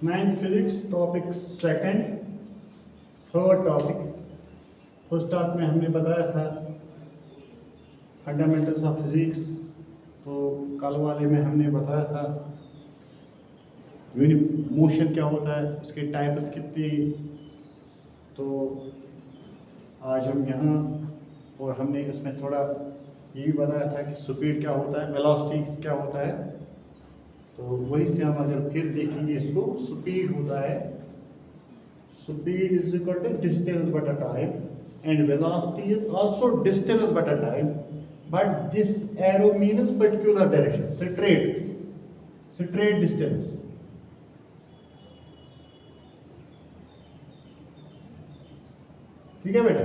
Ninth physics topic second third topic. First topic में हमने बताया था फंडामेंटल्स ऑफ फिजिक्स। तो कल वाले में हमने बताया था मोशन क्या होता है, उसके टाइप्स कितनी। तो आज हम यहाँ और हमने इसमें थोड़ा ये भी बताया था कि स्पीड क्या होता है, वेलोसिटी क्या होता है। तो वही से हम अगर फिर देखेंगे इसको, स्पीड होता है, speed is equal to distance बटा time and velocity is also distance बटा time, but this arrow means particular direction, straight distance. ठीक है बेटा,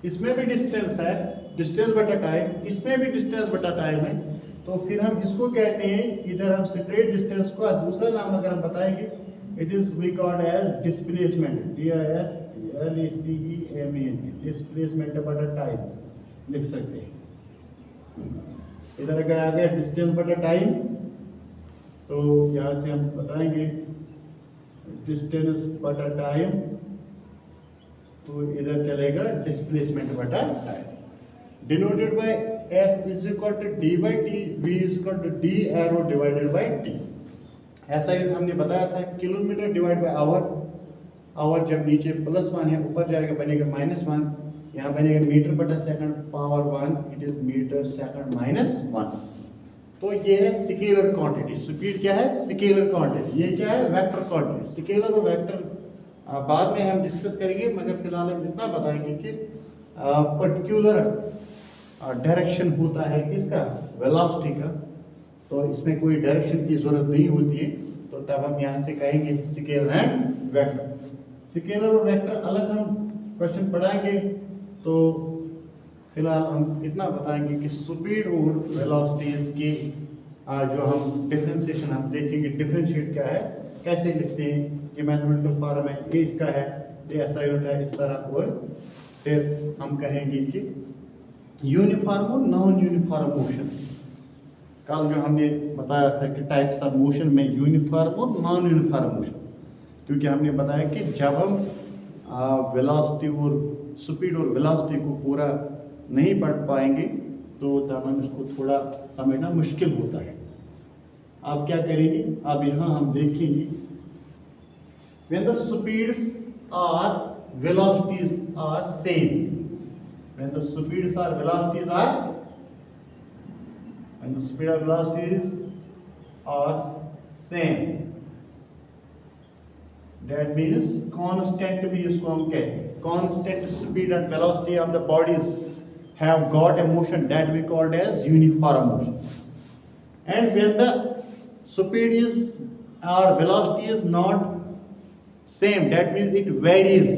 इसमें भी डिस्टेंस है, डिस्टेंस बटा टाइम, इसमें भी डिस्टेंस बटा टाइम है। तो फिर हम इसको कहते हैं, इधर हम स्ट्रेट डिस्टेंस को दूसरा नाम अगर हम बताएंगे, it is we called as displacement, DISPLACEMENT, displacement बटा टाइम लिख सकते हैं। इधर अगर आ गया डिस्टेंस बटा टाइम, तो यहाँ से हम बताएंगे डिस्टेंस बटा टाइम, तो इधर चलेगा डिस्प्लेसमेंट बटा time, denoted by S is equal to D by T, V is equal to D arrow divided by T। ऐसा ही हमने बताया था, kilometre divide by hour, hour जब नीचे +1 है ऊपर जाएगा बनेगा -1, यहाँ बनेगा मीटर बटा second power 1, it is metre second -1। तो ये है स्केलर क्वांटिटी। स्पीड क्या है? Scalar quantity. ये क्या है? Vector quantity. स्केलर और वेक्टर बाद में हम डिस्कस करेंगे, मगर फिलहाल हम इतना बताएंगे कि पर्टिकुलर डायरेक्शन होता है किसका? वेलोसिटी का। तो इसमें कोई डायरेक्शन की जरूरत नहीं होती है, तो तब हम यहाँ से कहेंगे स्केलर एंड वेक्टर। स्केलर और वेक्टर अलग हम क्वेश्चन पढ़ाएंगे। तो फिलहाल हम इतना बताएंगे कि स्पीड और वेलोसिटीज की जो हम डिफरेंशिएशन हम देखेंगे, डिफरेंशिएट क्या है, कैसे लिखते हैं, ये मैथमेटिकल फॉर्म है, ये इसका है, ये ऐसा यूनिट है इस तरह। और फिर हम कहेंगे कि यूनिफॉर्म और नॉन यूनिफॉर्म मोशंस। कल जो हमने बताया था कि टाइप्स ऑफ मोशन में यूनिफॉर्म और नॉन यूनिफॉर्म मोशन, क्योंकि हमने बताया कि जब हम वेलोसिटी और स्पीड और वेलोसिटी को पूरा नहीं पढ़ पाएंगे, तो तब हम इसको थोड़ा समझना मुश्किल होता है। आप क्या करेंगे, अब यहाँ हम देखेंगे when the speeds or velocities are same, when the speeds or velocities are, when the speed or velocities are same, that means constant भी इसको हम कहते हैं, constant speed and velocity of the bodies have got a motion that we called as uniform motion. And when the speed is or velocity is not same, that means it varies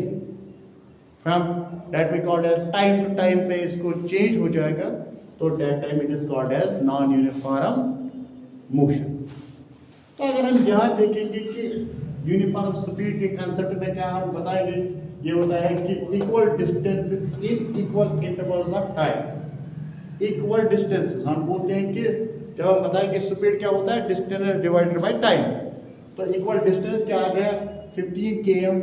from, that we called as time to time पे इसको change हो जाएगा, तो that time it is called as non uniform motion। तो अगर हम यहाँ देखेंगे कि यूनिफॉर्म स्पीड के कंसेप्ट में क्या हम बताएंगे, ये होता है कि equal distances in equal intervals of time. Equal distances हम बोलते हैं कि जब हम बताएंगे स्पीड क्या होता है, डिस्टेंस डिवाइडेड बाय टाइम। तो इक्वल डिस्टेंस क्या आ गया, 15 km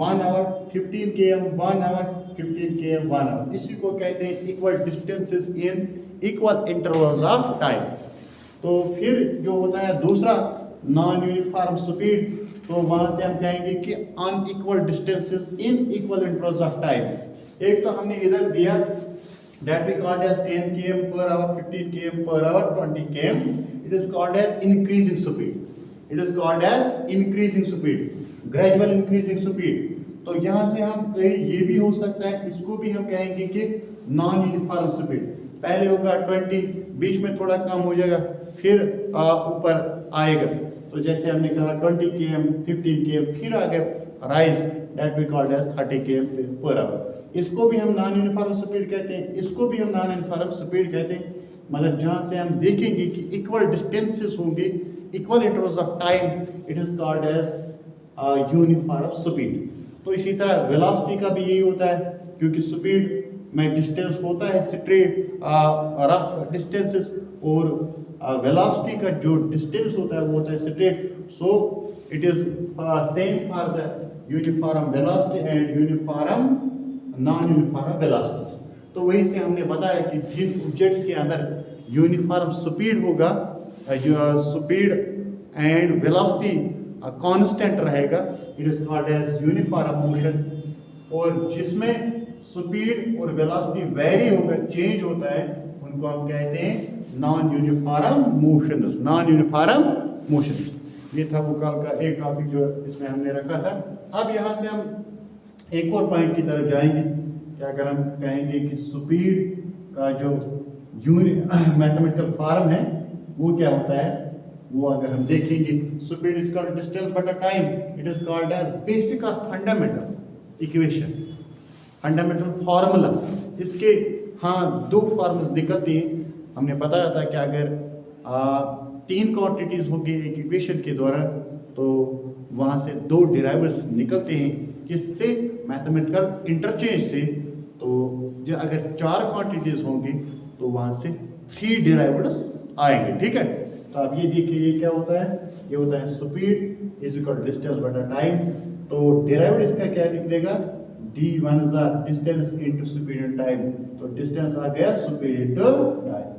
1 hour, 15 km 1 hour, 15 km 1 hour. इसी को कहते हैं equal distances in equal intervals of time. तो फिर जो होता है दूसरा नॉन यूनिफॉर्म स्पीड, तो वहां से हम कहेंगे कि unequal distances in equal intervals of time. एक तो हमने इधर दिया that we called as 10 km per hour, 15 km per hour, 20 km, it is called as increasing speed, it is called as increasing speed, gradual increasing speed। तो यहाँ से हम कहीं ये भी हो सकता है, इसको भी हम कहेंगे कि नॉन यूनिफॉर्म स्पीड। पहले होगा 20, बीच में थोड़ा कम हो जाएगा, फिर ऊपर आएगा। तो जैसे हमने कहा 20 km, 15 km, फिर आगे rise, that we called as 30 km per hour. इसको भी हम नॉन यूनिफॉर्म स्पीड कहते हैं, इसको भी हम नॉन यूनिफॉर्म स्पीड कहते हैं। मगर जहाँ से हम देखेंगे कि इक्वल डिस्टेंसेस होंगे, equal intervals of time, it is called as uniform speed. तो इसी तरह वेलोसिटी का भी यही होता है, क्योंकि स्पीड में डिस्टेंस होता है स्ट्रेट रफ डिस्टेंसेस, और वेलोसिटी का जो डिस्टेंस होता है वो होता है straight. So it is same for the uniform velocity and uniform non uniform velocity. तो वही से हमने बताया कि जिन ऑब्जेक्ट्स के अंदर यूनिफॉर्म स्पीड होगा, स्पीड एंड वेलोसिटी कांस्टेंट रहेगा, it is called as uniform motion. और जिसमें स्पीड और वेलोसिटी वेरी होगा, चेंज होता है, उनको हम कहते हैं non uniform motions. Non uniform motions, ये था वो कल का एक टॉपिक जो इसमें हमने रखा था. अब यहाँ से हम एक और पॉइंट की तरफ जाएंगे कि अगर हम कहेंगे कि स्पीड का जो मैथमेटिकल फॉर्म है वो क्या होता है, वो अगर हम देखेंगे, स्पीड इज कॉल्ड डिस्टेंस बटा time. It is called as basic और फंडामेंटल इक्वेशन, फंडामेंटल फार्मूला. इसके हाँ दो फार्मूले निकलते हैं. हमने बताया था कि अगर 3 क्वांटिटीज होंगी एक इक्वेशन के द्वारा तो वहाँ से 2 डिराइवर्स निकलते हैं. किससे? मैथमेटिकल इंटरचेंज से. तो जो अगर 4 क्वांटिटीज होंगी तो वहाँ से 3 डिराइवर्स आएंगे. ठीक है. तो आप ये देखिए, ये क्या होता है, ये होता है स्पीड इज इक्वल डिस्टेंस बटा टाइम. तो डिराइव्ड इसका क्या निकलेगा, d1 is distance into speed in time. तो डिस्टेंस आ गया स्पीड इनटू टाइम.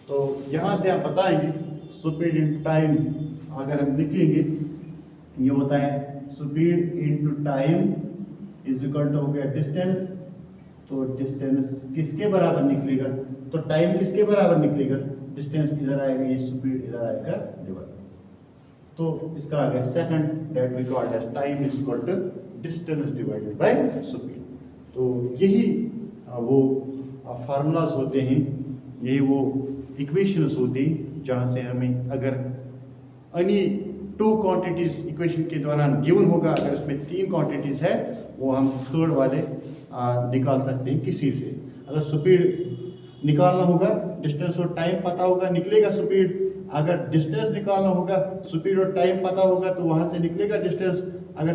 तो यहाँ से आप बताएंगे स्पीड इन टाइम अगर हम लिखेंगे, ये होता है speed into time is equal to हो गया डिस्टेंस. तो डिस्टेंस किसके बराबर निकलेगा, तो टाइम किसके बराबर निकलेगा, डिस्टेंस इधर आएगा, ये स्पीड इधर आएगा डिवाइड. तो इसका आ गया second that we called as time is equal to distance divided by speed. तो यही वो फार्मूलाज होते हैं, यही वो इक्वेशंस होती हैं जहाँ से हमें अगर एनी 2 क्वांटिटीज इक्वेशन के दौरान गिवन होगा, अगर उसमें 3 क्वांटिटीज है वो हम थर्ड वाले निकाल सकते हैं किसी से. अगर स्पीड निकालना होगा, डिस्टेंस और टाइम पता होगा, निकलेगा स्पीड. अगर डिस्टेंस निकालना होगा, स्पीड और टाइम पता होगा तो वहाँ से निकलेगा डिस्टेंस.